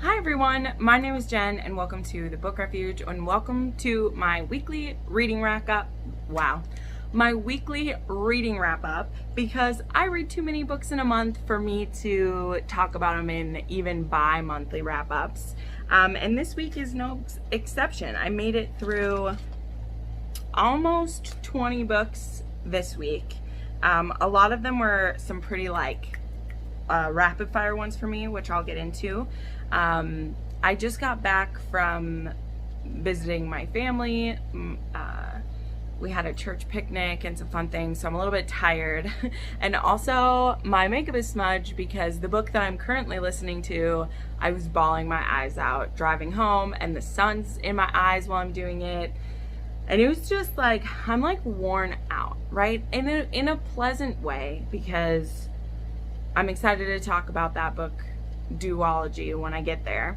Hi everyone, my name is Jen and welcome to the Book Refuge and welcome to my weekly reading wrap up. Wow. My weekly reading wrap up because I read too many books in a month for me to talk about them in even bi-monthly wrap ups. And this week is no exception. I made it through almost 20 books this week. A lot of them were some pretty rapid fire ones for me, which I'll get into. I just got back from visiting my family. We had a church picnic and some fun things, so I'm a little bit tired. And also my makeup is smudged because the book that I'm currently listening to, I was bawling my eyes out driving home and the sun's in my eyes while I'm doing it. And it was just like, I'm like worn out, right? In a pleasant way, because I'm excited to talk about that book duology when I get there.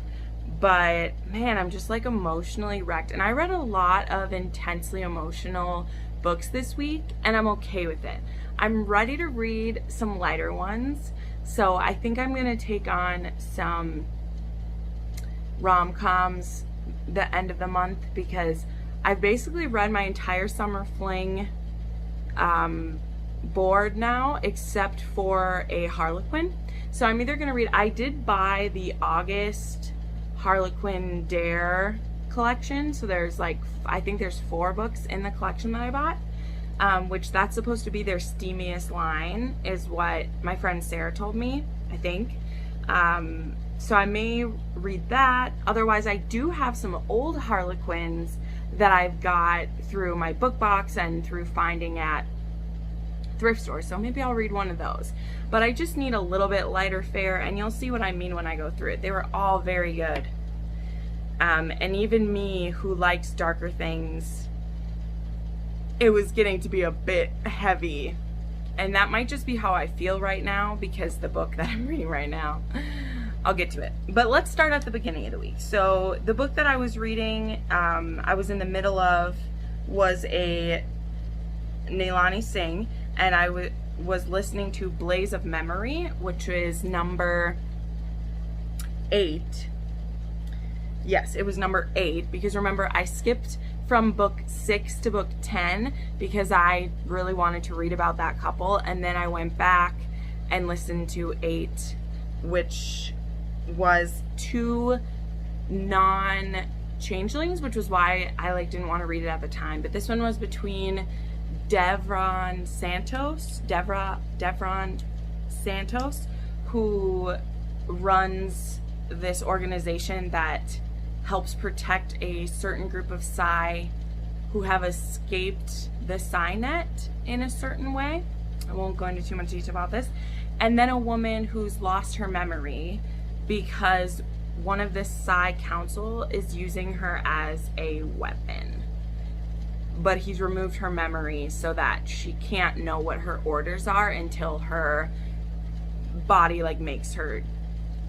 But man, I'm just like emotionally wrecked. And I read a lot of intensely emotional books this week and I'm okay with it. I'm ready to read some lighter ones. So I think I'm gonna take on some rom-coms the end of the month because I've basically read my entire summer fling board now, except for a Harlequin. So I'm either gonna read, I did buy the August Harlequin Dare collection. So there's I think there's 4 books in the collection that I bought, which that's supposed to be their steamiest line, is what my friend Sarah told me, I think. So I may read that. Otherwise, I do have some old Harlequins that I've got through my book box and through finding at thrift stores, so maybe I'll read one of those. But I just need a little bit lighter fare, and you'll see what I mean when I go through it. They were all very good. And even me, who likes darker things, it was getting to be a bit heavy. And that might just be how I feel right now, because the book that I'm reading right now, I'll get to it. But let's start at the beginning of the week. So the book that I was reading, I was in the middle of, was a Neilani Singh, and I was listening to Blaze of Memory, which is number 8. Yes, it was number 8, because remember I skipped from book 6 to book 10 because I really wanted to read about that couple, and then I went back and listened to 8, which was 2 non-changelings, which was why I didn't want to read it at the time. But this one was between Devron Santos, who runs this organization that helps protect a certain group of Psy who have escaped the Psy net in a certain way. I won't go into too much detail about this. And then a woman who's lost her memory because one of the Psy council is using her as a weapon. But he's removed her memory so that she can't know what her orders are until her body makes her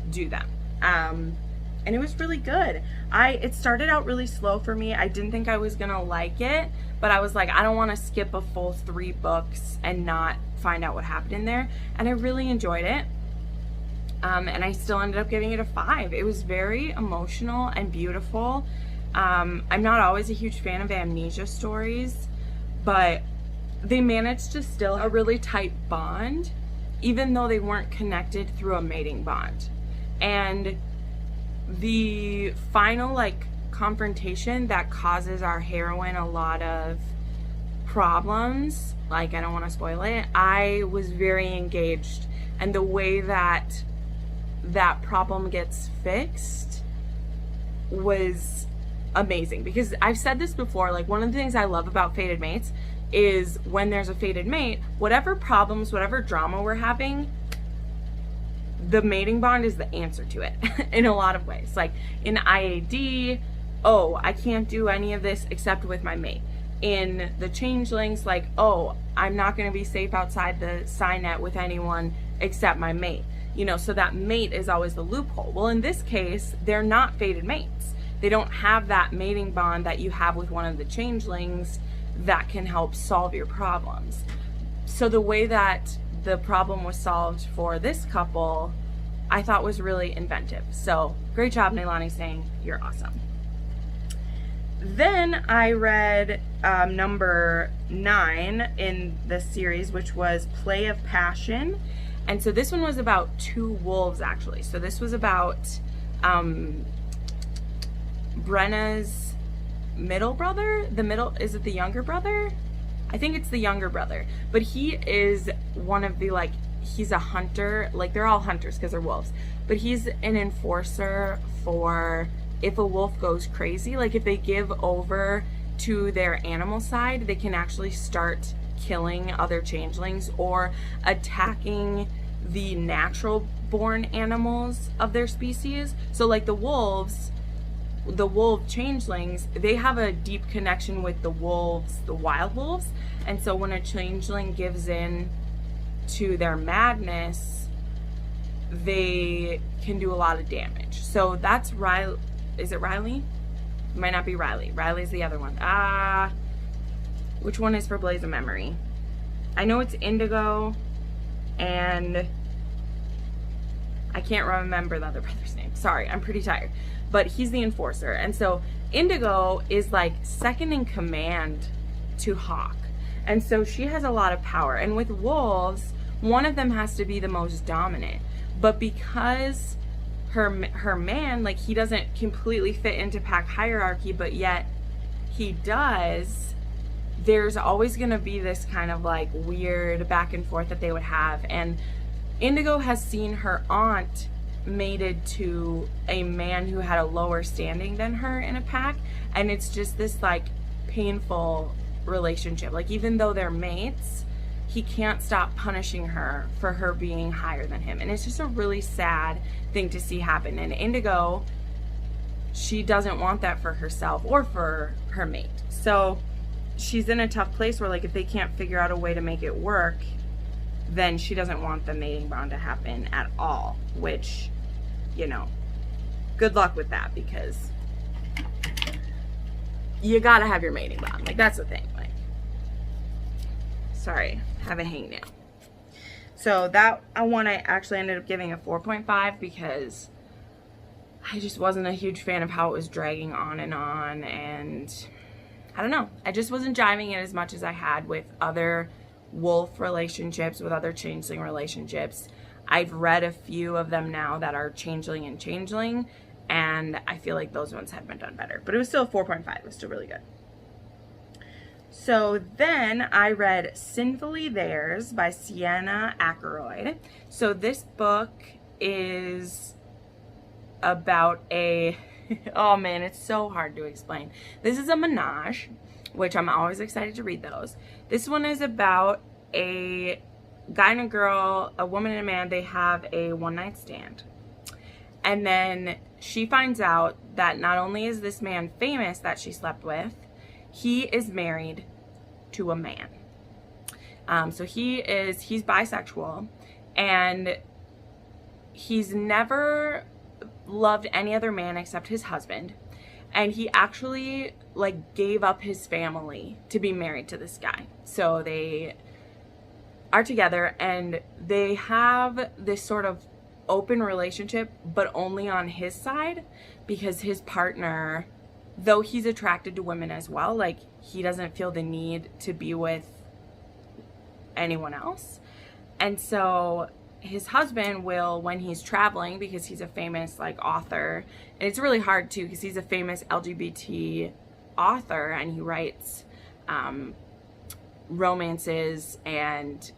do them. And it was really good. It started out really slow for me. I didn't think I was gonna like it, but I was like, I don't want to skip a full 3 books and not find out what happened in there. And I really enjoyed it. And I still ended up giving it a 5. It was very emotional and beautiful. I'm not always a huge fan of amnesia stories, but they managed to still have a really tight bond, even though they weren't connected through a mating bond. And the final confrontation that causes our heroine a lot of problems, I don't want to spoil it, I was very engaged. And the way that that problem gets fixed was amazing, because I've said this before, one of the things I love about fated mates is when there's a fated mate, whatever problems, whatever drama we're having, the mating bond is the answer to it in a lot of ways. In IAD, oh, I can't do any of this except with my mate. In the changelings, oh, I'm not going to be safe outside the Psy net with anyone except my mate. So that mate is always the loophole. Well, in this case, they're not fated mates. They don't have that mating bond that you have with one of the changelings that can help solve your problems. So the way that the problem was solved for this couple, I thought was really inventive. So great job, Nailani Singh. You're awesome. Then I read number 9 in the series, which was Play of Passion. And so this one was about 2 wolves, actually. So this was about Brenna's middle brother. Is it the younger brother? I think it's the younger brother. But he is one of the, like, he's a hunter. Like, they're all hunters because they're wolves. But he's an enforcer for if a wolf goes crazy. Like, if they give over to their animal side, they can actually start killing other changelings or attacking the natural born animals of their species. So like the wolves, the wolf changelings, they have a deep connection with the wolves, the wild wolves. And so when a changeling gives in to their madness, they can do a lot of damage. So that's Riley. Is it Riley? It might not be Riley. Riley's the other one. Which one is for Blaze of Memory? I know it's Indigo, and I can't remember the other brother's name. Sorry, I'm pretty tired. But he's the enforcer. And so Indigo is like second in command to Hawk. And so she has a lot of power. And with wolves, one of them has to be the most dominant. But because her man, like, he doesn't completely fit into pack hierarchy, but yet he does, there's always going to be this kind of like weird back and forth that they would have. And Indigo has seen her aunt mated to a man who had a lower standing than her in a pack, and it's just this like painful relationship. Like, even though they're mates, he can't stop punishing her for her being higher than him. And it's just a really sad thing to see happen. And Indigo, she doesn't want that for herself or for her mate. So she's in a tough place where, like, if they can't figure out a way to make it work, then she doesn't want the mating bond to happen at all, which, you know, good luck with that, because you gotta have your mating bond. Like, that's the thing. Like, sorry, have a hangnail. So that one I actually ended up giving a 4.5 because I just wasn't a huge fan of how it was dragging on, and I don't know, I just wasn't jiving it as much as I had with other wolf relationships, with other changeling relationships. I've read a few of them now that are changeling and changeling, and I feel like those ones have been done better. But it was still a 4.5. It was still really good. So then I read Sinfully Theirs by Sienna Ackroyd. So this book is about a, oh man, it's so hard to explain. This is a menage, which I'm always excited to read those. This one is about a guy and a girl, a woman and a man. They have a one-night stand. And then she finds out that not only is this man famous that she slept with, he is married to a man. So he's bisexual, and he's never loved any other man except his husband. And he actually like gave up his family to be married to this guy. So they are together and they have this sort of open relationship, but only on his side, because his partner, though he's attracted to women as well, like, he doesn't feel the need to be with anyone else. And so his husband will, when he's traveling, because he's a famous like author, and it's really hard too because he's a famous LGBT author and he writes romances and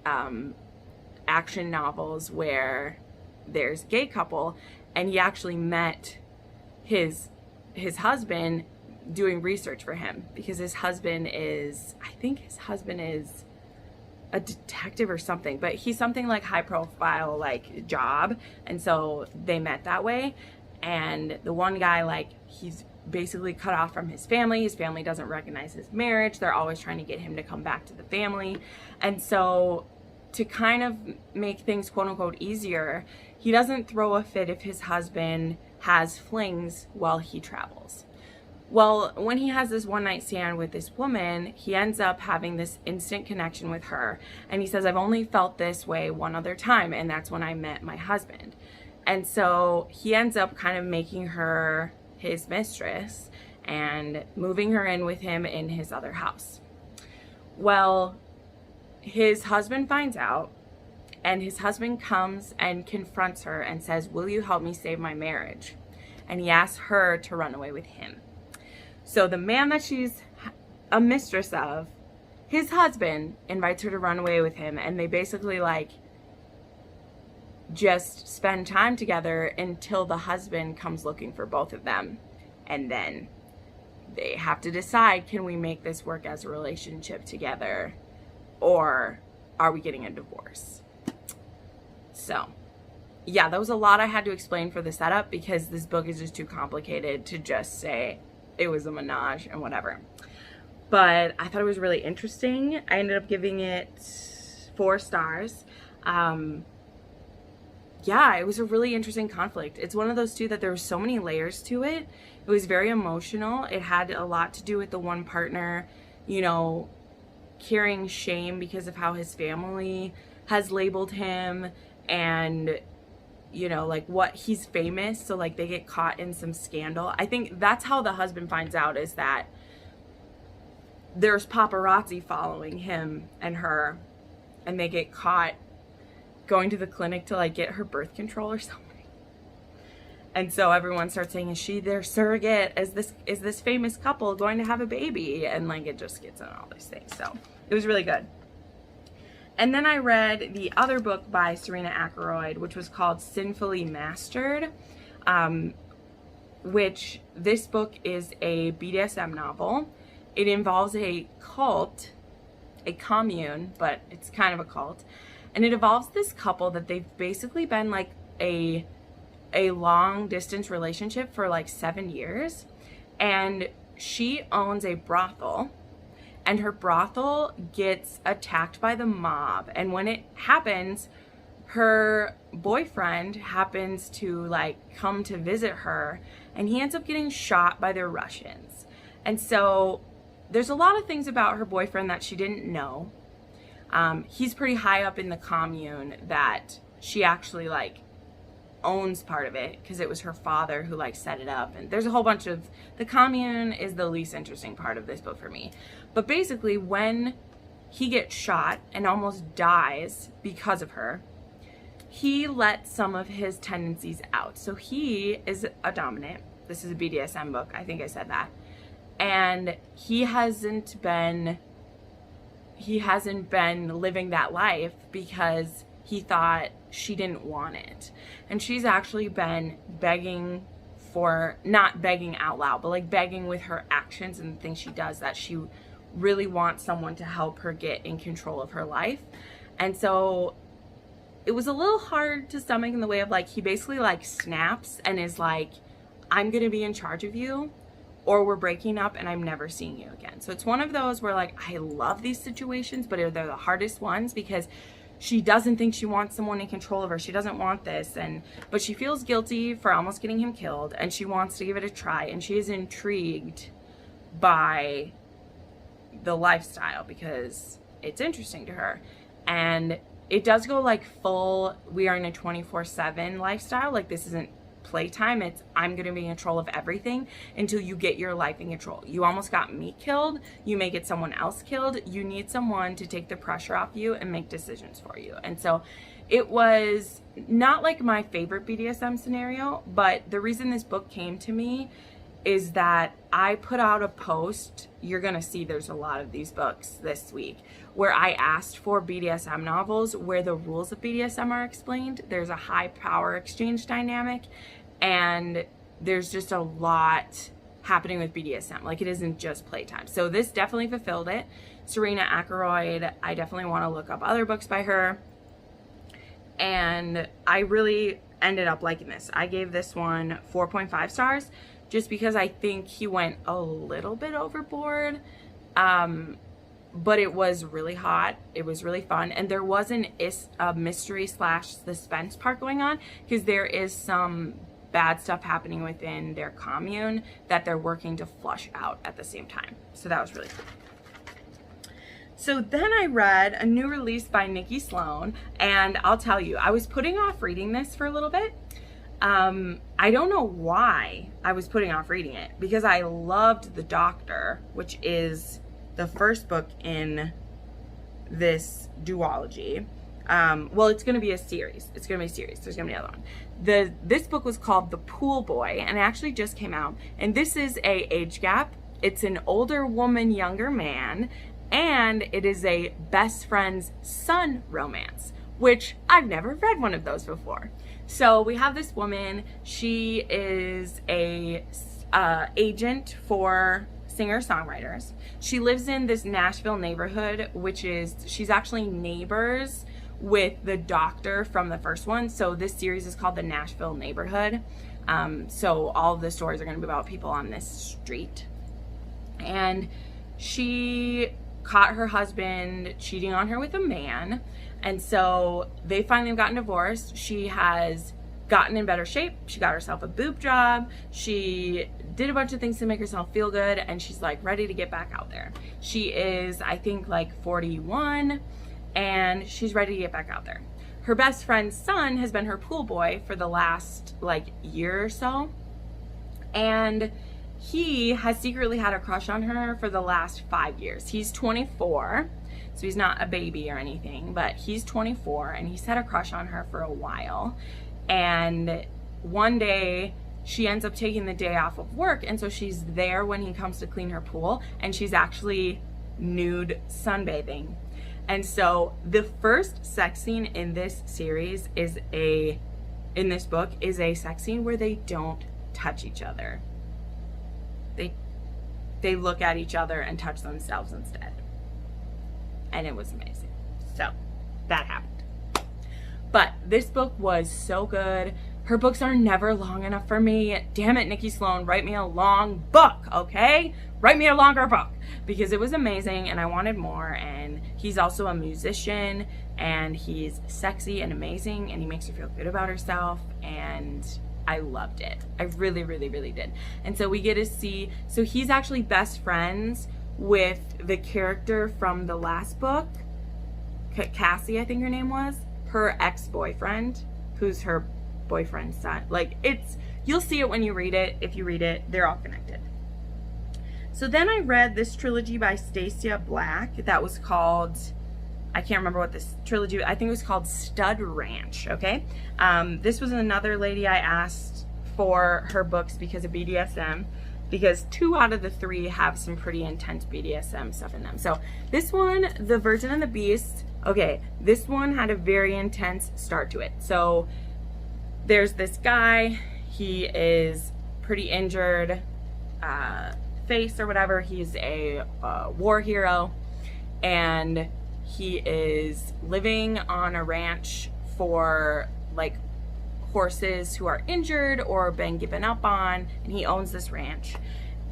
action novels where there's a gay couple, and he actually met his husband doing research for him, because his husband is, I think his husband is a detective or something, but he's something like high profile like job, and so they met that way. And the one guy, like, he's basically cut off from his family doesn't recognize his marriage, they're always trying to get him to come back to the family. And so to kind of make things quote unquote easier, he doesn't throw a fit if his husband has flings while he travels. Well, when he has this one night stand with this woman, he ends up having this instant connection with her. And he says, I've only felt this way one other time, and that's when I met my husband. And so he ends up kind of making her his mistress and moving her in with him in his other house. Well, his husband finds out, and his husband comes and confronts her and says, "Will you help me save my marriage?" And he asks her to run away with him. So the man that she's a mistress of, his husband invites her to run away with him, and they basically like just spend time together until the husband comes looking for both of them. And then they have to decide, can we make this work as a relationship together, or are we getting a divorce? So yeah, that was a lot I had to explain for the setup, because this book is just too complicated to just say it was a menage and whatever. But I thought it was really interesting. I ended up giving it 4 stars. Yeah, it was a really interesting conflict. It's one of those two that there were so many layers to it. It was very emotional. It had a lot to do with the one partner, you know, carrying shame because of how his family has labeled him, and you know, like what he's famous, so like they get caught in some scandal. I think that's how the husband finds out, is that there's paparazzi following him and her, and they get caught going to the clinic to like get her birth control or something. And so everyone starts saying, is she their surrogate? Is this famous couple going to have a baby? And like it just gets on all these things. So it was really good. And then I read the other book by Serena Ackroyd, which was called Sinfully Mastered, which this book is a BDSM novel. It involves a cult, a commune, but it's kind of a cult. And it involves this couple that they've basically been like a long distance relationship for like 7 years. And she owns a brothel, and her brothel gets attacked by the mob. And when it happens, her boyfriend happens to like come to visit her, and he ends up getting shot by the Russians. And so there's a lot of things about her boyfriend that she didn't know. He's pretty high up in the commune that she actually like owns part of it, because it was her father who like set it up. And there's a whole bunch of, the commune is the least interesting part of this book for me. But basically when he gets shot and almost dies because of her, he lets some of his tendencies out. So he is a dominant. This is a BDSM book, I think I said that. And he hasn't been living that life because he thought she didn't want it. And she's actually been begging for, not begging out loud, but like begging with her actions and the things she does, that she really wants someone to help her get in control of her life. And so it was a little hard to stomach, in the way of like, he basically like snaps and is like, I'm gonna be in charge of you, or we're breaking up and I'm never seeing you again. So it's one of those where like, I love these situations, but they're the hardest ones, because she doesn't think she wants someone in control of her. She doesn't want this, but she feels guilty for almost getting him killed, and she wants to give it a try, and she is intrigued by the lifestyle because it's interesting to her. And it does go like full, we are in a 24/7 lifestyle. Like this isn't playtime, it's I'm gonna be in control of everything until you get your life in control. You almost got me killed, you may get someone else killed. You need someone to take the pressure off you and make decisions for you. And so it was not like my favorite BDSM scenario, but the reason this book came to me is that I put out a post, you're gonna see there's a lot of these books this week, where I asked for BDSM novels where the rules of BDSM are explained. There's a high power exchange dynamic, and there's just a lot happening with BDSM. Like it isn't just playtime. So this definitely fulfilled it. Serena Ackroyd, I definitely want to look up other books by her. And I really ended up liking this. I gave this one 4.5 stars just because I think he went a little bit overboard. But it was really hot. It was really fun. And there was a mystery / suspense part going on, because there is some bad stuff happening within their commune that they're working to flush out at the same time. So that was really cool. So then I read a new release by Nikki Sloan, and I'll tell you, I was putting off reading this for a little bit, I don't know why I was putting off reading it, because I loved The Doctor, which is the first book in this duology. Well, it's going to be a series. It's going to be a series. There's going to be another one. This book was called The Pool Boy, and it actually just came out. And this is a age gap. It's an older woman, younger man, and it is a best friend's son romance, which I've never read one of those before. So we have this woman. She is a agent for singer-songwriters. She lives in this Nashville neighborhood, which is, she's actually neighbors with the doctor from the first one. So this series is called The Nashville Neighborhood. So all of the stories are going to be about people on this street. And she caught her husband cheating on her with a man. And so they finally have gotten divorced. She has gotten in better shape. She got herself a boob job. She did a bunch of things to make herself feel good. And she's like ready to get back out there. She is, I think, like 41. And she's ready to get back out there. Her best friend's son has been her pool boy for the last like year or so. And he has secretly had a crush on her for the last 5 years. He's 24, so he's not a baby or anything, but he's 24 and he's had a crush on her for a while. And one day she ends up taking the day off of work, and so she's there when he comes to clean her pool, and she's actually nude sunbathing. And so the first sex scene in this series is in this book is a sex scene where they don't touch each other. They look at each other and touch themselves instead. And it was amazing. So that happened. But this book was so good. Her books are never long enough for me. Damn it, Nikki Sloan, write me a long book, okay? Write me a longer book, because it was amazing and I wanted more. And he's also a musician, and he's sexy and amazing, and he makes her feel good about herself, and I loved it. I really, really, really did. And so we get to see, so he's actually best friends with the character from the last book, Cassie, I think her name was, her ex-boyfriend, who's her boyfriend's son. Like, it's, you'll see it when you read it. If you read it, they're all connected. So then I read this trilogy by Stacia Black that was called, I can't remember what this trilogy, I think it was called Stud Ranch, okay? This was another lady I asked for her books because of BDSM, because 2 out of the 3 have some pretty intense BDSM stuff in them. So this one, The Virgin and the Beast, okay, this one had a very intense start to it. So there's this guy, he is pretty injured, face or whatever, he's a war hero, and he is living on a ranch for like horses who are injured or been given up on, and he owns this ranch.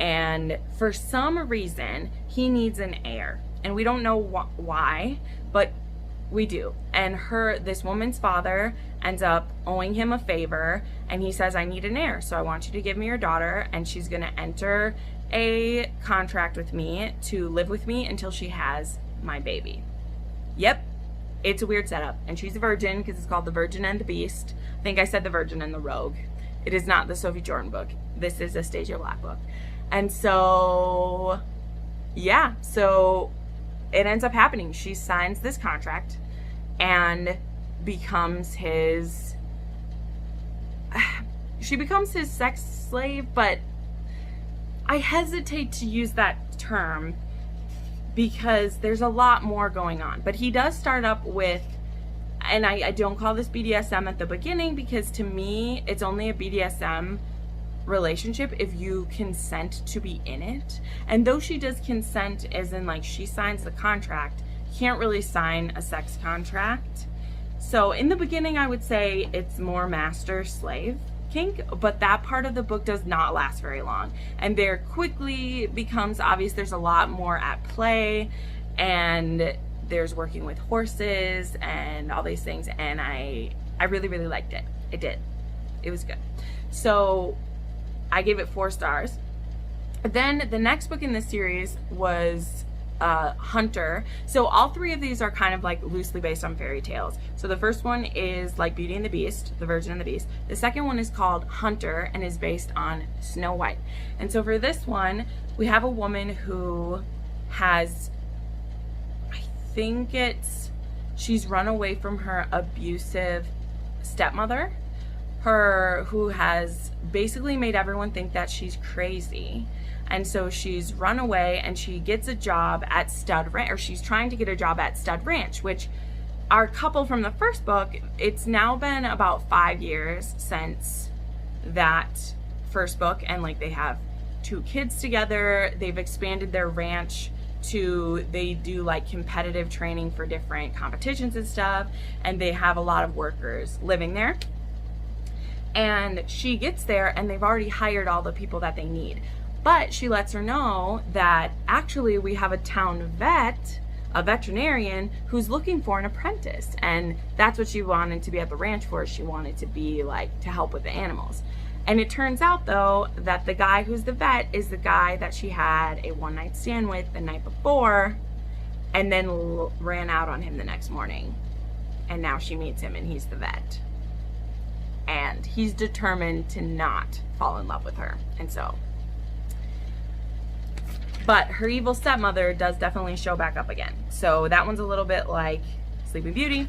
And for some reason, he needs an heir, and we don't know why, but we do. And this woman's father ends up owing him a favor, and he says, I need an heir, so I want you to give me your daughter, and she's gonna enter a contract with me to live with me until she has my baby. Yep, it's a weird setup. And she's a virgin because it's called The Virgin and the Beast. I think I said The Virgin and the Rogue. It is not the Sophie Jordan book. This is a Stacia Black book. And so, yeah, so it ends up happening. She signs this contract and becomes his, she becomes his sex slave, but I hesitate to use that term because there's a lot more going on. But he does start up with, and I don't call this BDSM at the beginning, because to me, it's only a BDSM relationship if you consent to be in it. And though she does consent, as in like she signs the contract, you can't really sign a sex contract. So in the beginning, I would say it's more master-slave kink, but that part of the book does not last very long, and there quickly becomes obvious there's a lot more at play, and there's working with horses and all these things, and I really, really liked it. I did. It was good. So I gave it 4 stars. Then the next book in this series was Hunter. So all three of these are kind of like loosely based on fairy tales. So the first one is like Beauty and the Beast, the Virgin and the Beast. The second one is called Hunter and is based on Snow White. And so for this one, we have a woman who has, I think she's run away from her abusive stepmother, who has basically made everyone think that she's crazy. And so she's run away and she gets a job at Stud Ranch, or she's trying to get a job at Stud Ranch, which our couple from the first book, it's now been about 5 years since that first book, and like they have 2 kids together. They've expanded their ranch to, they do like competitive training for different competitions and stuff, and they have a lot of workers living there. And she gets there and they've already hired all the people that they need. But she lets her know that actually we have a town vet, a veterinarian, who's looking for an apprentice. And that's what she wanted to be at the ranch for. She wanted to be like, to help with the animals. And it turns out though, that the guy who's the vet is the guy that she had a one-night stand with the night before, and then ran out on him the next morning. And now she meets him and he's the vet. And he's determined to not fall in love with her. And so, but her evil stepmother does definitely show back up again. So that one's a little bit like Sleeping Beauty.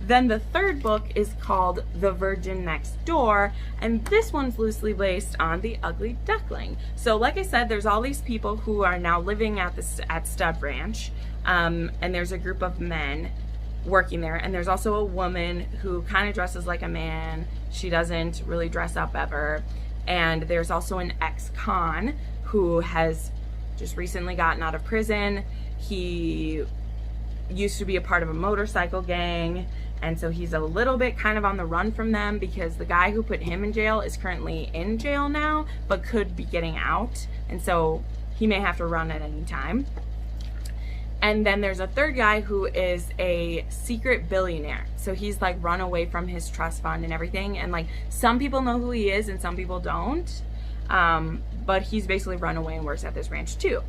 Then the third book is called The Virgin Next Door, and this one's loosely based on The Ugly Duckling. So like I said, there's all these people who are now living at Stud Ranch, and there's a group of men working there, and there's also a woman who kind of dresses like a man. She doesn't really dress up ever. And there's also an ex-con who has just recently gotten out of prison. He used to be a part of a motorcycle gang, and so he's a little bit kind of on the run from them because the guy who put him in jail is currently in jail now, but could be getting out, and so he may have to run at any time. And then there's a third guy who is a secret billionaire. So he's like run away from his trust fund and everything. And like some people know who he is and some people don't. But he's basically run away and works at this ranch too.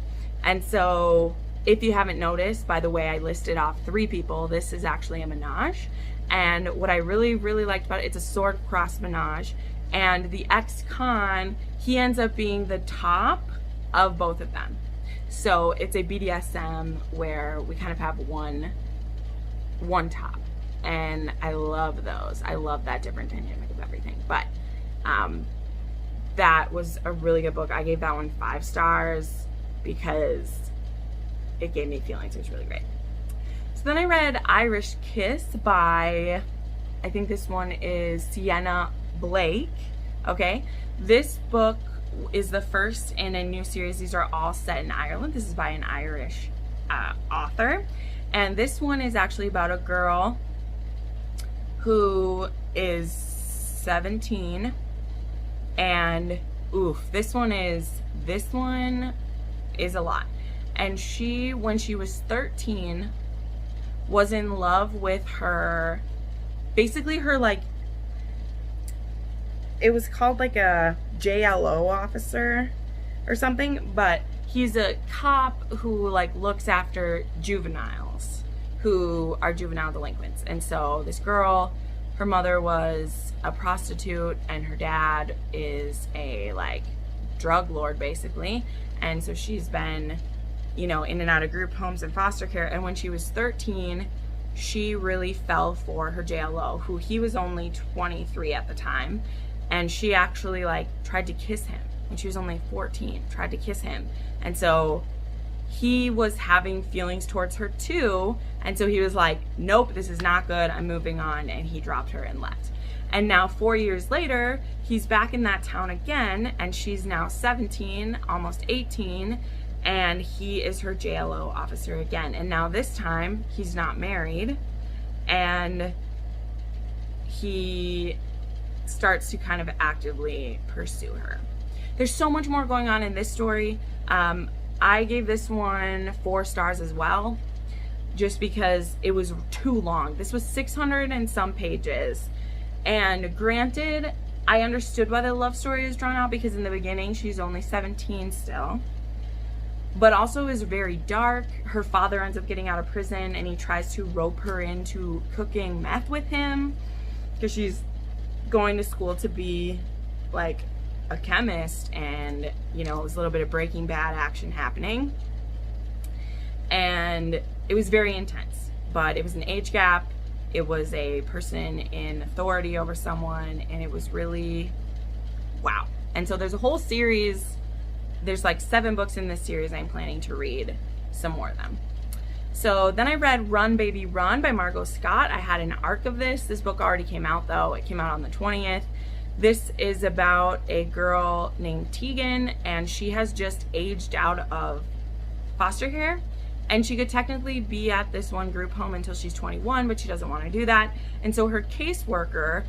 And so if you haven't noticed, by the way, I listed off 3 people. This is actually a menage. And what I really, really liked about it, it's a sword cross menage. And the ex-con, he ends up being the top of both of them. So it's a BDSM where we kind of have one top, and I love those. I love that different dynamic of everything. But that was a really good book. I gave that one 5 stars because it gave me feelings. It was really great. So then I read Irish Kiss by, I think this one is Sienna Blake. Okay, this book is the first in a new series. These are all set in Ireland. This is by an Irish author, and this one is actually about a girl who is 17, and this one is a lot. And she, when she was 13, was in love with her, basically her, like, it was called like a JLO officer or something, but he's a cop who like looks after juveniles who are juvenile delinquents. And so this girl, her mother was a prostitute and her dad is a like drug lord basically. And so she's been, you know, in and out of group homes and foster care. And when she was 13, she really fell for her JLO, who he was only 23 at the time. And she actually like tried to kiss him when she was only 14, tried to kiss him. And so he was having feelings towards her too. And so he was like, nope, this is not good. I'm moving on. And he dropped her and left. And now 4 years later, he's back in that town again. And she's now 17, almost 18. And he is her JLO officer again. And now this time he's not married. And he starts to kind of actively pursue her. There's so much more going on in this story. I gave this one 4 stars as well, just because it was too long. This was 600 and some pages. And granted, I understood why the love story is drawn out because in the beginning, she's only 17 still. but also is very dark. Her father ends up getting out of prison and he tries to rope her into cooking meth with him because she's going to school to be like a chemist, and you know, it was a little bit of Breaking Bad action happening, and it was very intense. But it was an age gap, it was a person in authority over someone, and it was really wow. And so there's a whole series, there's like 7 books in this series. I'm planning to read some more of them. So then I read Run Baby Run by Margot Scott. I had an arc of this. This book already came out though. It came out on the 20th. This is about a girl named Tegan, and she has just aged out of foster care, and she could technically be at this one group home until she's 21, but she doesn't want to do that. And so her caseworker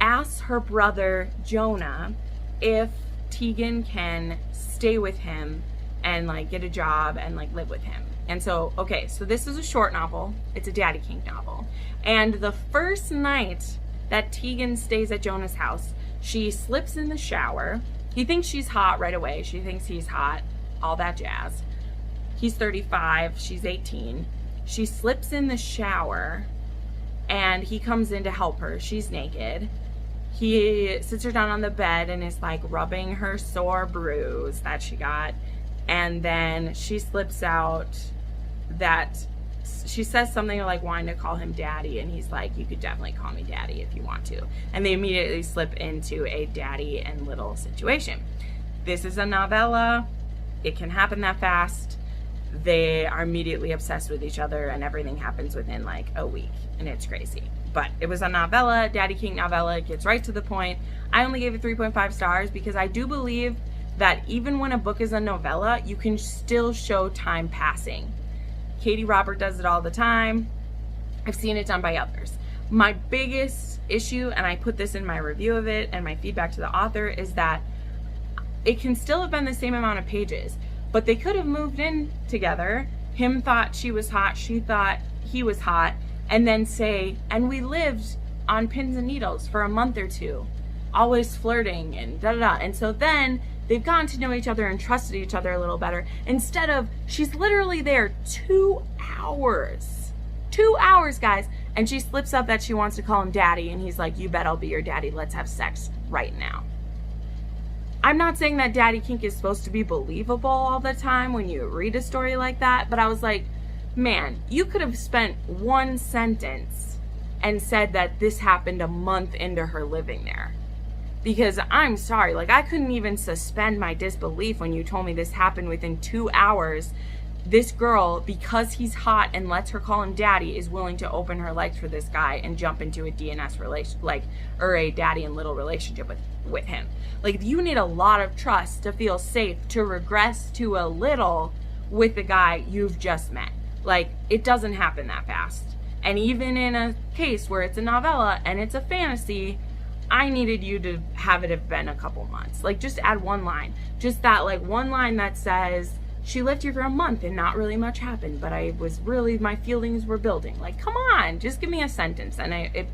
asks her brother Jonah if Tegan can stay with him and like get a job and like live with him. And so, okay, so this is a short novel. It's a daddy kink novel. And the first night that Tegan stays at Jonah's house, she slips in the shower. He thinks she's hot right away. She thinks he's hot, all that jazz. He's 35, she's 18. She slips in the shower and he comes in to help her. She's naked. He sits her down on the bed and is like rubbing her sore bruise that she got. And then she slips out that she says something like wanting to call him daddy, and he's like, you could definitely call me daddy if you want to. And they immediately slip into a daddy and little situation. This is a novella. It can happen that fast. They are immediately obsessed with each other and everything happens within like a week, and it's crazy. But it was a novella, daddy kink novella. It gets right to the point. I only gave it 3.5 stars because I do believe that even when a book is a novella, you can still show time passing. Katie Robert does it all the time. I've seen it done by others. My biggest issue, and I put this in my review of it and my feedback to the author, is that it can still have been the same amount of pages, but they could have moved in together. Him thought she was hot, she thought he was hot, and then say, and we lived on pins and needles for a month or two, always flirting and da-da-da. And so then they've gotten to know each other and trusted each other a little better. Instead of, she's literally there 2 hours. 2 hours, guys. And she slips up that she wants to call him daddy. And he's like, you bet I'll be your daddy. Let's have sex right now. I'm not saying that daddy kink is supposed to be believable all the time when you read a story like that. But I was like, man, you could have spent one sentence and said that this happened a month into her living there. Because I'm sorry, like I couldn't even suspend my disbelief when you told me this happened within 2 hours. This girl, because he's hot and lets her call him daddy, is willing to open her legs for this guy and jump into a DNS relation, like, or a daddy and little relationship with him. Like, you need a lot of trust to feel safe to regress to a little with the guy you've just met. Like, it doesn't happen that fast. And even in a case where it's a novella and it's a fantasy, I needed you to have it have been a couple months. Like, just add one line. Just that, like, one line that says, she lived here for a month and not really much happened, but I was really, my feelings were building. Like, come on, just give me a sentence. And it,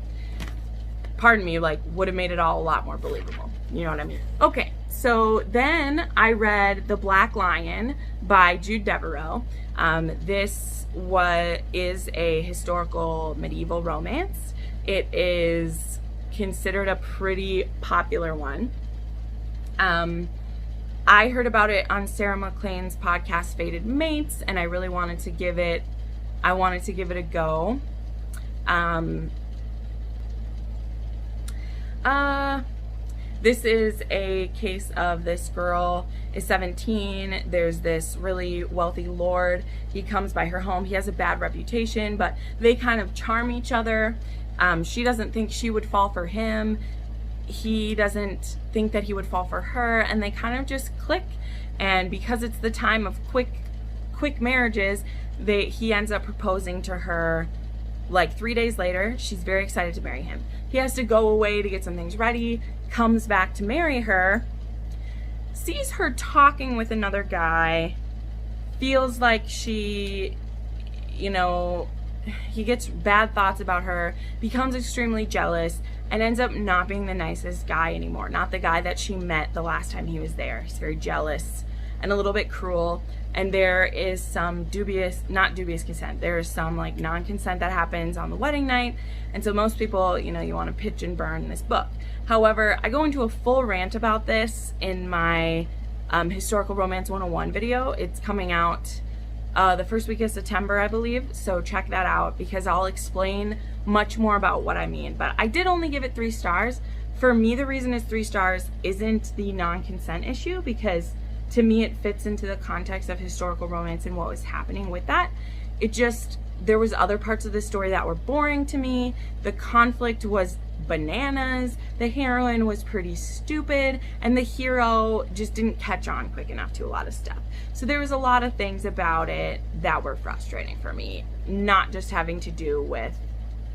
pardon me, like, would have made it all a lot more believable. You know what I mean? Okay, so then I read The Black Lion by Jude Devereaux. This is a historical medieval romance. It is considered a pretty popular one. I heard about it on Sarah McLean's podcast Fated Mates, and I really wanted to give it a go. This is a case of this girl is 17. There's this really wealthy lord. He comes by her home. He has a bad reputation, but they kind of charm each other. She doesn't think she would fall for him. He doesn't think that he would fall for her, and they kind of just click. And because it's the time of quick marriages, he ends up proposing to her like 3 days later. She's very excited to marry him. He has to go away to get some things ready, comes back to marry her, sees her talking with another guy, feels like she, you know, he gets bad thoughts about her, becomes extremely jealous, and ends up not being the nicest guy anymore. Not the guy that she met the last time he was there. He's very jealous. and a little bit cruel. And there is some not dubious consent. There is some like non-consent that happens on the wedding night. And so most people, you know, you want to pitch and burn this book. However, I go into a full rant about this in my Historical Romance 101 video. It's coming out the first week of September, I believe. So check that out because I'll explain much more about what I mean. But I did only give it 3 stars. For me, the reason it's 3 stars isn't the non-consent issue, because to me it fits into the context of historical romance and what was happening with that. It just, there was other parts of the story that were boring to me. The conflict was bananas, the heroine was pretty stupid, and the hero just didn't catch on quick enough to a lot of stuff. So there was a lot of things about it that were frustrating for me, not just having to do with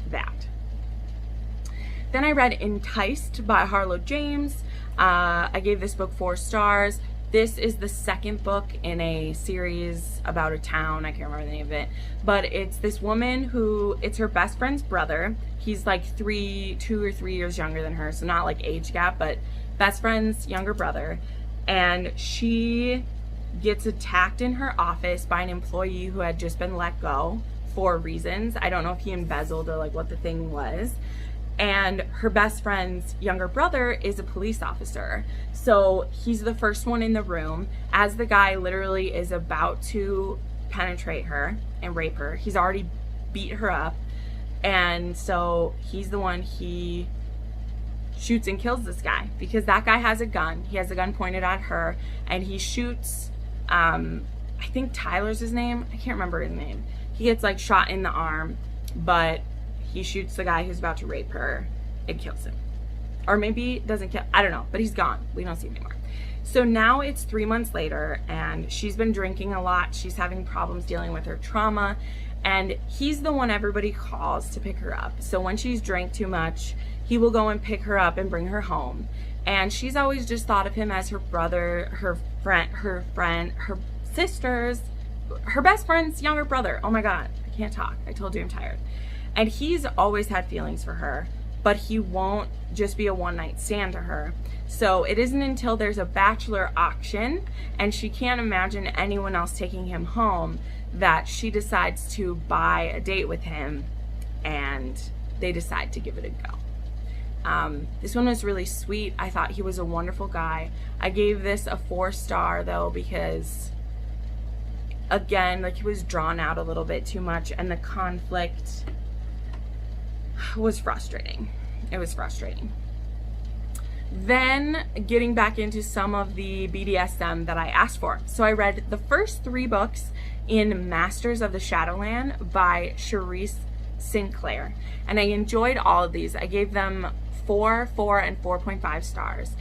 that. Then I read Enticed by Harlow James. I gave this book 4 stars. This is the second book in a series about a town. I can't remember the name of it. But it's this woman who, it's her best friend's brother. He's like 2 or 3 years younger than her. So not like age gap, but best friend's younger brother. And she gets attacked in her office by an employee who had just been let go for reasons. I don't know if he embezzled or like what the thing was. And her best friend's younger brother is a police officer. So he's the first one in the room as the guy literally is about to penetrate her and rape her. He's already beat her up. And so he's the one, he shoots and kills this guy because that guy has a gun. He has a gun pointed at her and he shoots, I think Tyler's his name. I can't remember his name. He gets like shot in the arm, but he shoots the guy who's about to rape her and kills him. Or maybe doesn't kill, I don't know, but he's gone. We don't see him anymore. So now it's 3 months later and she's been drinking a lot. She's having problems dealing with her trauma and he's the one everybody calls to pick her up. So when she's drank too much, he will go and pick her up and bring her home. And she's always just thought of him as her brother, her friend, her sisters, her best friend's younger brother. Oh my God, I can't talk. I told you I'm tired. And he's always had feelings for her, but he won't just be a one-night stand to her. So it isn't until there's a bachelor auction and she can't imagine anyone else taking him home that she decides to buy a date with him and they decide to give it a go. This one was really sweet. I thought he was a wonderful guy. I gave this a 4-star though because again, like, he was drawn out a little bit too much and the conflict was frustrating. It was frustrating. Then getting back into some of the BDSM that I asked for. So I read the first 3 books in Masters of the Shadowland by Charisse Sinclair. And I enjoyed all of these. I gave them 4, 4, and 4.5 stars.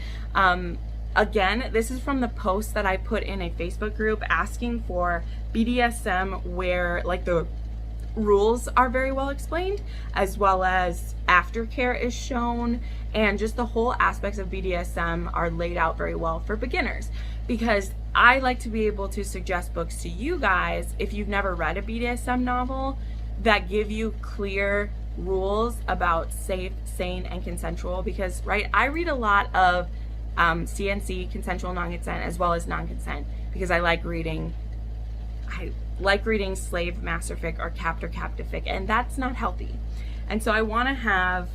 Again, this is from the post that I put in a Facebook group asking for BDSM where like the rules are very well explained, as well as aftercare is shown, and just the whole aspects of BDSM are laid out very well for beginners, because I like to be able to suggest books to you guys if you've never read a BDSM novel that give you clear rules about safe, sane, and consensual. Because right, I read a lot of CNC, consensual non-consent, as well as non-consent, because I like reading slave master fic or captor captive fic, and that's not healthy. And so I want to have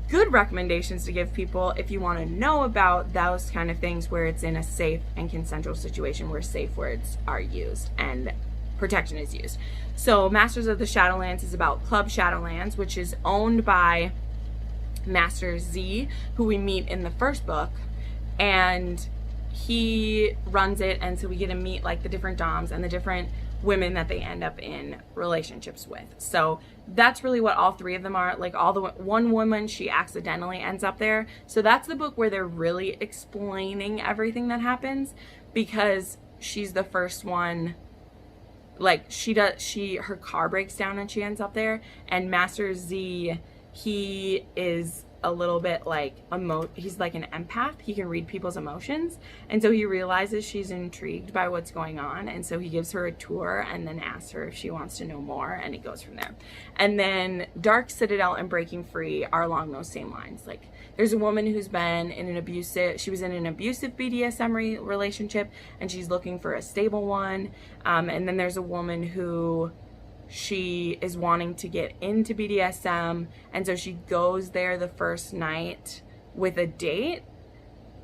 good recommendations to give people if you want to know about those kind of things where it's in a safe and consensual situation where safe words are used and protection is used. So Masters of the Shadowlands is about Club Shadowlands, which is owned by Master Z, who we meet in the first book, and he runs it, and so we get to meet like the different doms and the different women that they end up in relationships with. So that's really what all 3 of them are. Like all the one woman, she accidentally ends up there. So that's the book where they're really explaining everything that happens, because she's the first one. Like her car breaks down and she ends up there. And Master Z, he is a little bit like he's like an empath. He can read people's emotions. And so he realizes she's intrigued by what's going on. And so he gives her a tour and then asks her if she wants to know more, and it goes from there. And then Dark Citadel and Breaking Free are along those same lines. Like, there's a woman who's been in an abusive BDSM relationship, and she's looking for a stable one. And then there's a woman who she is wanting to get into BDSM, and so she goes there the first night with a date,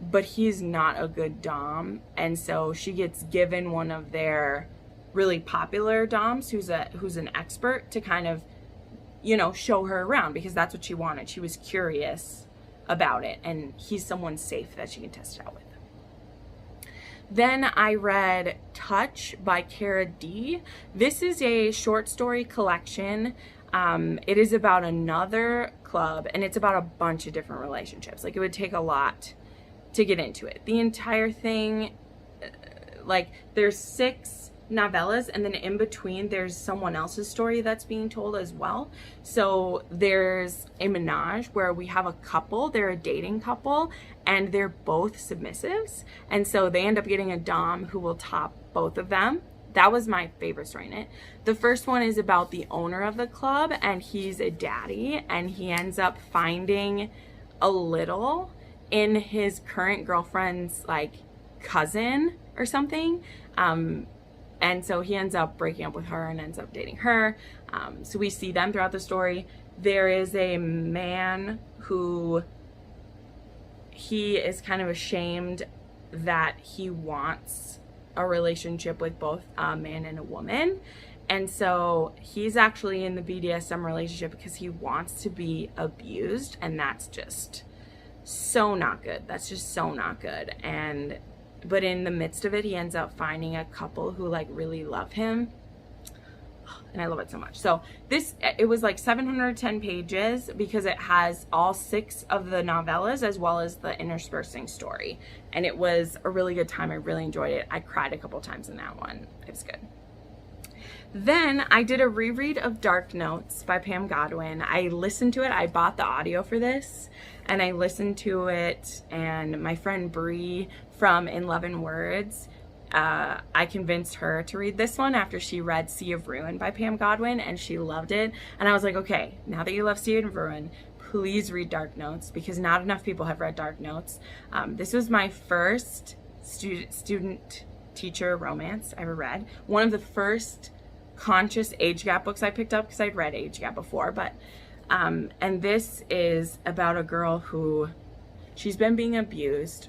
but he's not a good dom, and so she gets given one of their really popular doms who's an expert to kind of, you know, show her around, because that's what she wanted. She was curious about it, and he's someone safe that she can test it out with. Then I read Touch by Cara D. This is a short story collection. It is about another club, and it's about a bunch of different relationships. Like, it would take a lot to get into it. The entire thing, like, there's 6 novellas, and then in between there's someone else's story that's being told as well. So there's a menage where we have a couple, they're a dating couple, and they're both submissives, and so they end up getting a dom who will top both of them. That was my favorite story in it. The first one is about the owner of the club, and he's a daddy, and he ends up finding a little in his current girlfriend's like cousin or something. And so he ends up breaking up with her and ends up dating her. So we see them throughout the story. There is a man who, he is kind of ashamed that he wants a relationship with both a man and a woman. And so he's actually in the BDSM relationship because he wants to be abused. And that's just so not good. That's just so not good. But in the midst of it, he ends up finding a couple who like really love him. And I love it so much. So it was like 710 pages because it has all 6 of the novellas as well as the interspersing story. And it was a really good time. I really enjoyed it. I cried a couple times in that one. It was good. Then I did a reread of Dark Notes by Pam Godwin. I listened to it. I bought the audio for this, and I listened to it, and my friend Bree from In 11 Words, I convinced her to read this one after she read Sea of Ruin by Pam Godwin, and she loved it. And I was like, okay, now that you love Sea of Ruin, please read Dark Notes, because not enough people have read Dark Notes. This was my first student teacher romance I ever read. One of the first conscious age gap books I picked up, because I'd read age gap before, but and this is about a girl who, she's been being abused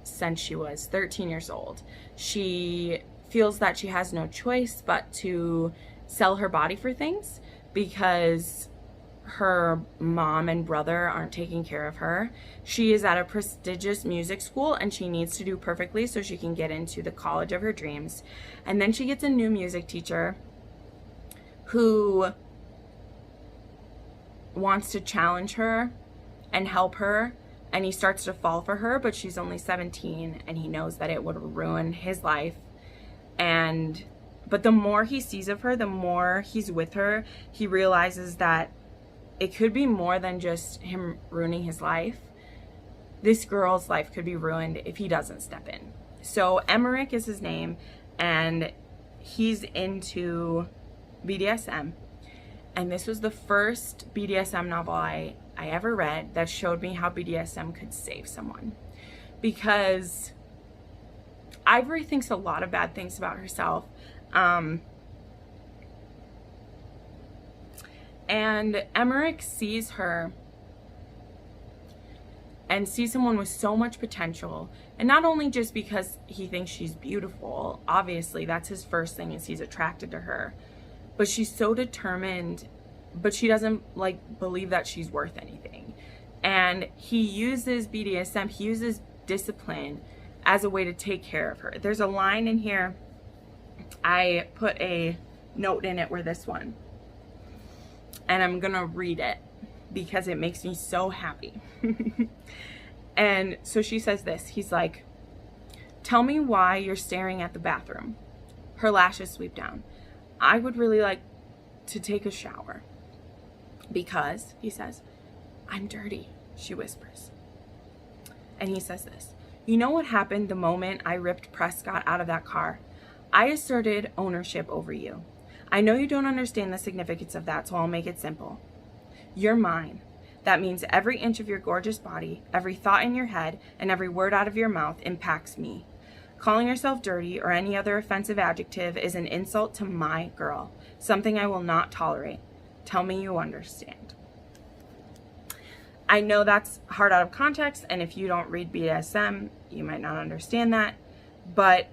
since she was 13 years old. She feels that she has no choice but to sell her body for things because her mom and brother aren't taking care of her. She is at a prestigious music school and she needs to do perfectly so she can get into the college of her dreams. And then she gets a new music teacher who wants to challenge her and help her, and he starts to fall for her, but she's only 17 and he knows that it would ruin his life. But the more he sees of her, the more he's with her, he realizes that it could be more than just him ruining his life. This girl's life could be ruined if he doesn't step in. So Emmerich is his name, and he's into BDSM, and this was the first BDSM novel I ever read that showed me how BDSM could save someone, because Ivory thinks a lot of bad things about herself, and Emmerich sees her and sees someone with so much potential, and not only just because he thinks she's beautiful, obviously that's his first thing, is he's attracted to her, but she's so determined, but she doesn't like believe that she's worth anything. And he uses BDSM, he uses discipline as a way to take care of her. There's a line in here, I put a note in it where this one, and I'm gonna read it because it makes me so happy. And so she says this, he's like, "Tell me why you're staring at the bathroom." Her lashes sweep down. "I would really like to take a shower because," he says, "I'm dirty." she whispers. And he says this, "You know what happened the moment I ripped Prescott out of that car? I asserted ownership over you. I know you don't understand the significance of that, so I'll make it simple. You're mine. That means every inch of your gorgeous body, every thought in your head, and every word out of your mouth impacts me. Calling yourself dirty or any other offensive adjective is an insult to my girl, something I will not tolerate. Tell me you understand." I know that's hard out of context, and if you don't read BDSM, you might not understand that, but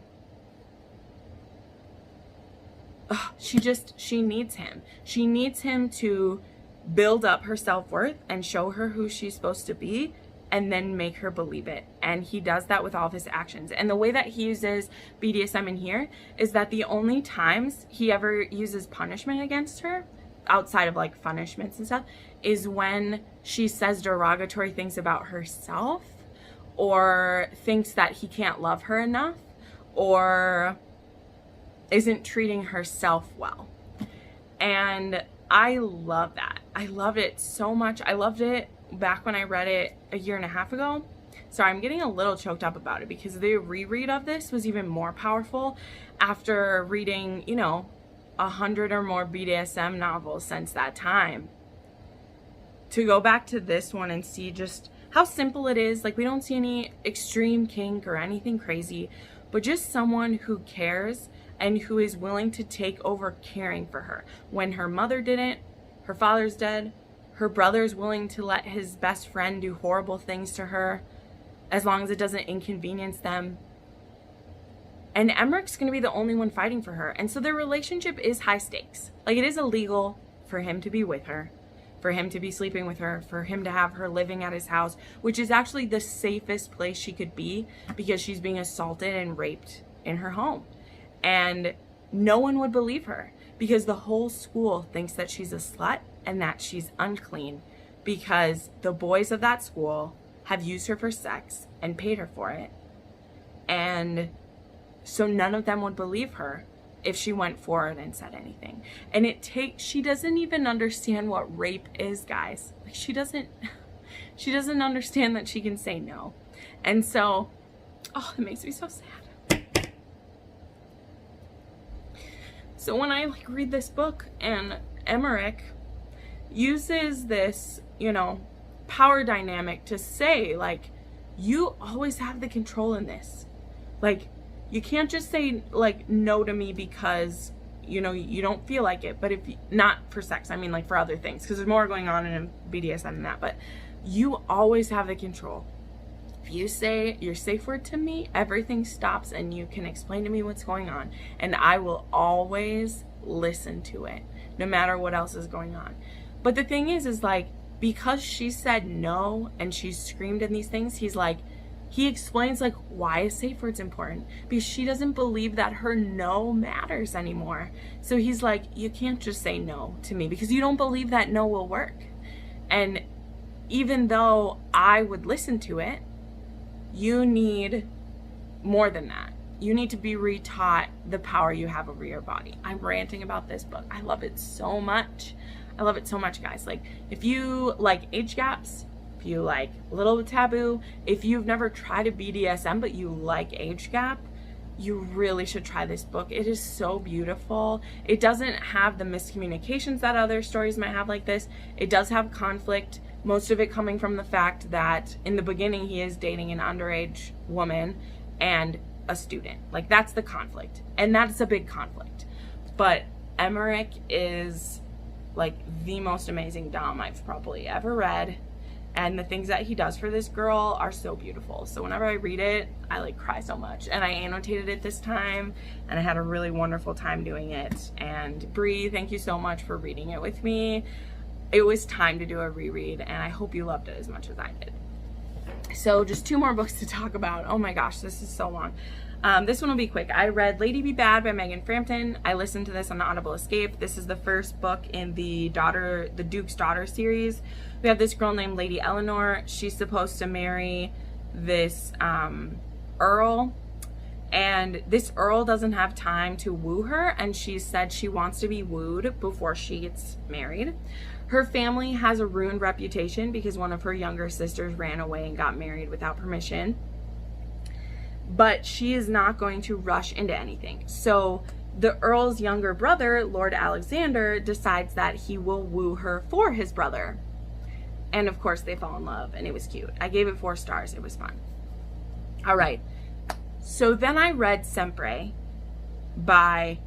she needs him. She needs him to build up her self-worth and show her who she's supposed to be, and then make her believe it. And he does that with all of his actions. And the way that he uses BDSM in here is that the only times he ever uses punishment against her, outside of like punishments and stuff, is when she says derogatory things about herself, or thinks that he can't love her enough, or isn't treating herself well. And I love that. I loved it so much. I loved it back when I read it a year and a half ago. Sorry, I'm getting a little choked up about it because the reread of this was even more powerful after reading, 100 or more BDSM novels since that time. To go back to this one and see just how simple it is. Like, we don't see any extreme kink or anything crazy, but just someone who cares and who is willing to take over caring for her. When her mother didn't, her father's dead, her brother's willing to let his best friend do horrible things to her as long as it doesn't inconvenience them. And Emmerich's going to be the only one fighting for her. And so their relationship is high stakes. Like, it is illegal for him to be with her, for him to be sleeping with her, for him to have her living at his house, which is actually the safest place she could be because she's being assaulted and raped in her home. And no one would believe her because the whole school thinks that she's a slut and that she's unclean because the boys of that school have used her for sex and paid her for it. And so none of them would believe her if she went forward and said anything. And she doesn't even understand what rape is, guys. Like, she doesn't understand that she can say no. And so, it makes me so sad. So when I read this book and Emmerich uses this, power dynamic to say, you always have the control in this. You can't just say, no to me because, you don't feel like it. But not for sex, I mean, for other things. Because there's more going on in BDSM than that. But you always have the control. If you say your safe word to me, everything stops and you can explain to me what's going on. And I will always listen to it, no matter what else is going on. But the thing is because she said no and she screamed in these things, he explains why a safe word's important, because she doesn't believe that her no matters anymore. So he's you can't just say no to me because you don't believe that no will work. And even though I would listen to it, you need more than that. You need to be retaught the power you have over your body. I'm ranting about this book. I love it so much. I love it so much, guys. If you like age gaps, if you like a little taboo, if you've never tried a BDSM but you like age gap, you really should try this book. It is so beautiful. It doesn't have the miscommunications that other stories might have like this. It does have conflict, most of it coming from the fact that in the beginning he is dating an underage woman and a student. That's the conflict. And that's a big conflict. But Emmerich is the most amazing dom I've probably ever read. And the things that he does for this girl are so beautiful. So whenever I read it, I cry so much. And I annotated it this time, and I had a really wonderful time doing it. And Bree, thank you so much for reading it with me. It was time to do a reread, and I hope you loved it as much as I did. So just 2 more books to talk about. Oh my gosh, this is so long. This one will be quick. I read Lady Be Bad by Megan Frampton. I listened to this on Audible Escape. This is the first book in the Duke's Daughter series. We have this girl named Lady Eleanor. She's supposed to marry this Earl, and this Earl doesn't have time to woo her, and she said she wants to be wooed before she gets married. Her family has a ruined reputation because one of her younger sisters ran away and got married without permission. But she is not going to rush into anything. So the Earl's younger brother, Lord Alexander, decides that he will woo her for his brother. And of course they fall in love, and it was cute. I gave it 4 stars. It was fun. All right. So then I read Sempre by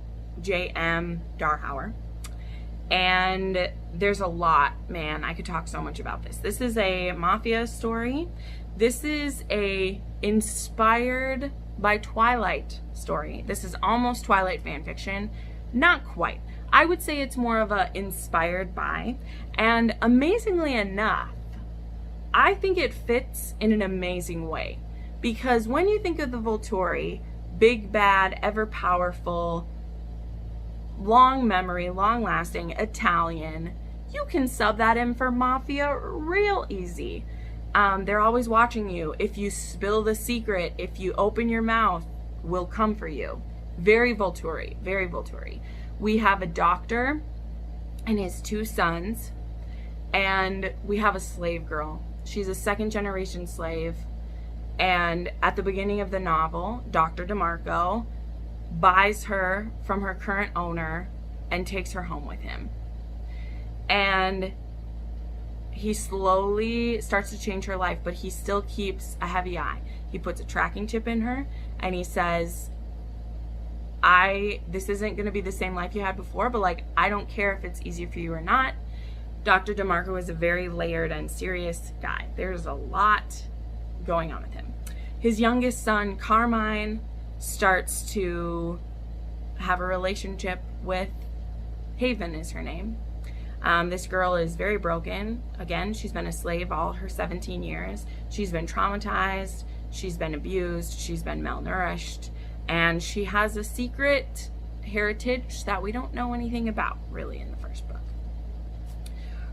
J.M. Darhauer. And there's a lot, man. I could talk so much about this. This is a mafia story. This is a inspired by Twilight story. This is almost Twilight fan fiction. Not quite. I would say it's more of a inspired by. And amazingly enough, I think it fits in an amazing way. Because when you think of the Volturi, big bad, ever powerful, long memory, long lasting, Italian, you can sub that in for mafia real easy. They're always watching you. If you spill the secret, if you open your mouth, will come for you. Very Volturi, very Volturi. We have a doctor and his 2 sons, and we have a slave girl. She's a 2nd generation slave, and at the beginning of the novel, Dr. DeMarco buys her from her current owner and takes her home with him. And he slowly starts to change her life, but he still keeps a heavy eye. He puts a tracking chip in her, and he says, this isn't going to be the same life you had before, but like, I don't care if it's easy for you or not. Dr. DeMarco is a very layered and serious guy. There's a lot going on with him. His youngest son, Carmine, starts to have a relationship with Haven, is her name. This girl is very broken. Again, she's been a slave all her 17 years. She's been traumatized, she's been abused, she's been malnourished, and she has a secret heritage that we don't know anything about, really, in the first book.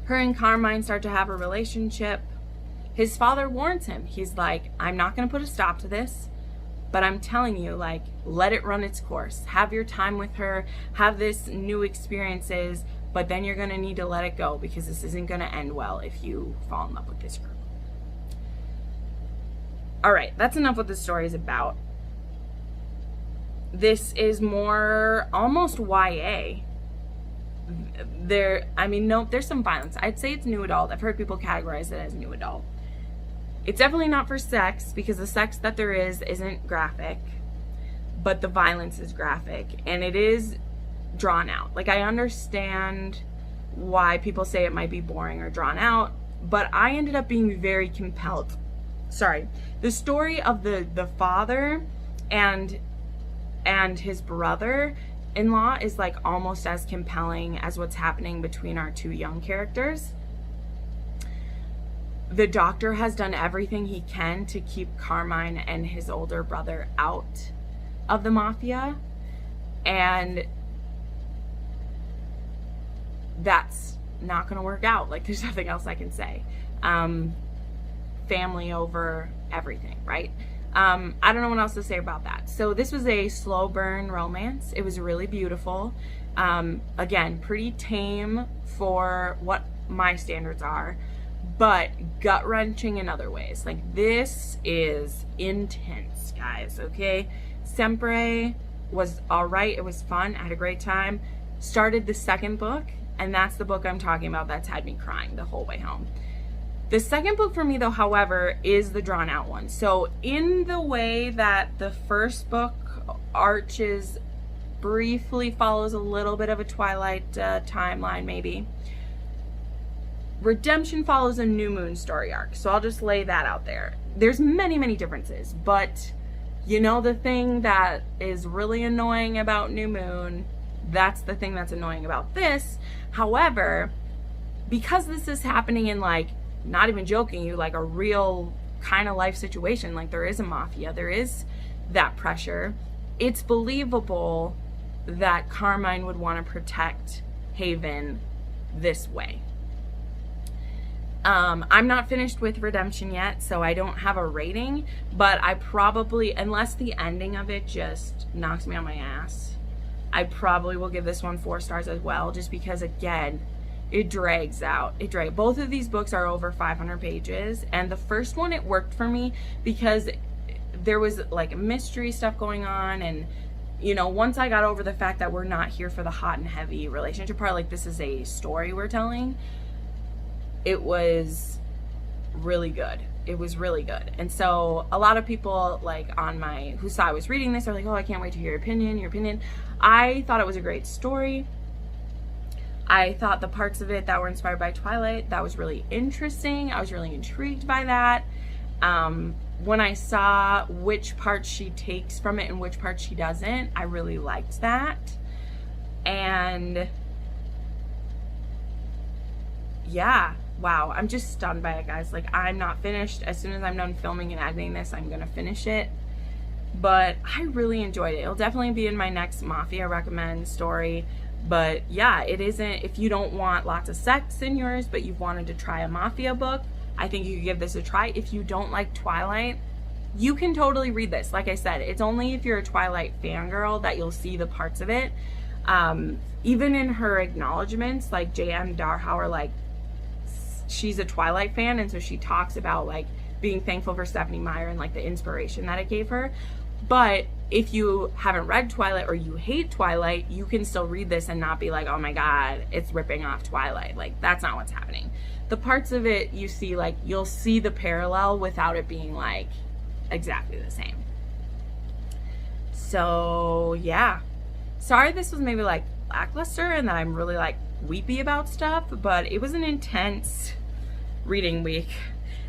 Her and Carmine start to have a relationship. His father warns him. He's like, I'm not going to put a stop to this, but I'm telling you, like, let it run its course. Have your time with her, have this new experiences, but then you're going to need to let it go because this isn't going to end well if you fall in love with this girl. All right, that's enough what the story is about. This is more almost YA. There's some violence. I'd say it's new adult. I've heard people categorize it as new adult. It's definitely not for sex, because the sex that there is isn't graphic, but the violence is graphic, and it is drawn out. Like, I understand why people say it might be boring or drawn out, but I ended up being very compelled. The story of the father and his brother-in-law is like almost as compelling as what's happening between our 2 young characters. The doctor has done everything he can to keep Carmine and his older brother out of the mafia, and that's not going to work out. Like, there's nothing else I can say. Family over everything, right? I don't know what else to say about that. So this was a slow burn romance. It was really beautiful. Again, pretty tame for what my standards are, but gut-wrenching in other ways. Like, this is intense, guys, okay? Sempre was all right. It was fun. I had a great time. Started the 2nd book, and that's the book I'm talking about that's had me crying the whole way home. The 2nd book for me, though, however, is the drawn-out one. So in the way that the 1st book arches, briefly follows a little bit of a Twilight timeline, maybe, Redemption follows a New Moon story arc. So I'll just lay that out there. There's many, many differences, but you know the thing that is really annoying about New Moon, that's the thing that's annoying about this. However, because this is happening in, like, not even joking you, like a real kind of life situation, like there is a mafia, there is that pressure, it's believable that Carmine would want to protect Haven this way. I'm not finished with Redemption yet, so I don't have a rating, but I probably, unless the ending of it just knocks me on my ass, I probably will give this one 4 stars as well, just because, again, it drags out. Both of these books are over 500 pages, and the first one, it worked for me because there was like mystery stuff going on, and you know, once I got over the fact that we're not here for the hot and heavy relationship part, like this is a story we're telling, it was really good. It was really good. And so a lot of people like who saw I was reading this are like, oh, I can't wait to hear your opinion. I thought it was a great story. I thought the parts of it that were inspired by Twilight, that was really interesting. I was really intrigued by that. When I saw which parts she takes from it and which parts she doesn't, I really liked that. And yeah, wow, I'm just stunned by it, guys. Like, I'm not finished. As soon as I'm done filming and editing this, I'm gonna finish it. But I really enjoyed it. It'll definitely be in my next Mafia recommend story. But yeah, it isn't, if you don't want lots of sex in yours, but you've wanted to try a Mafia book, I think you could give this a try. If you don't like Twilight, you can totally read this. Like I said, it's only if you're a Twilight fangirl that you'll see the parts of it. Even in her acknowledgments, like J.M. Darhauer, like, she's a Twilight fan, and so she talks about like being thankful for Stephenie Meyer and like the inspiration that it gave her. But if you haven't read Twilight or you hate Twilight, you can still read this and not be like, oh my god, it's ripping off Twilight. Like, that's not what's happening. The parts of it you see, like, you'll see the parallel without it being like exactly the same. So yeah, sorry this was maybe like lackluster and that I'm really like weepy about stuff, but it was an intense reading week,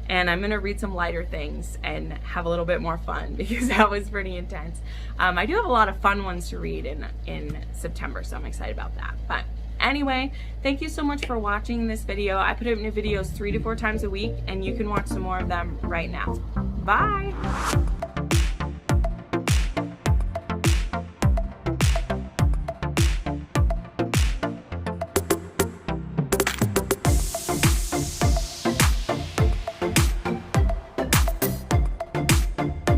and I'm gonna read some lighter things and have a little bit more fun because that was pretty intense. I do have a lot of fun ones to read in September, so I'm excited about that. But anyway, thank you so much for watching this video. I put out new videos 3 to 4 times a week, and you can watch some more of them right now. Bye!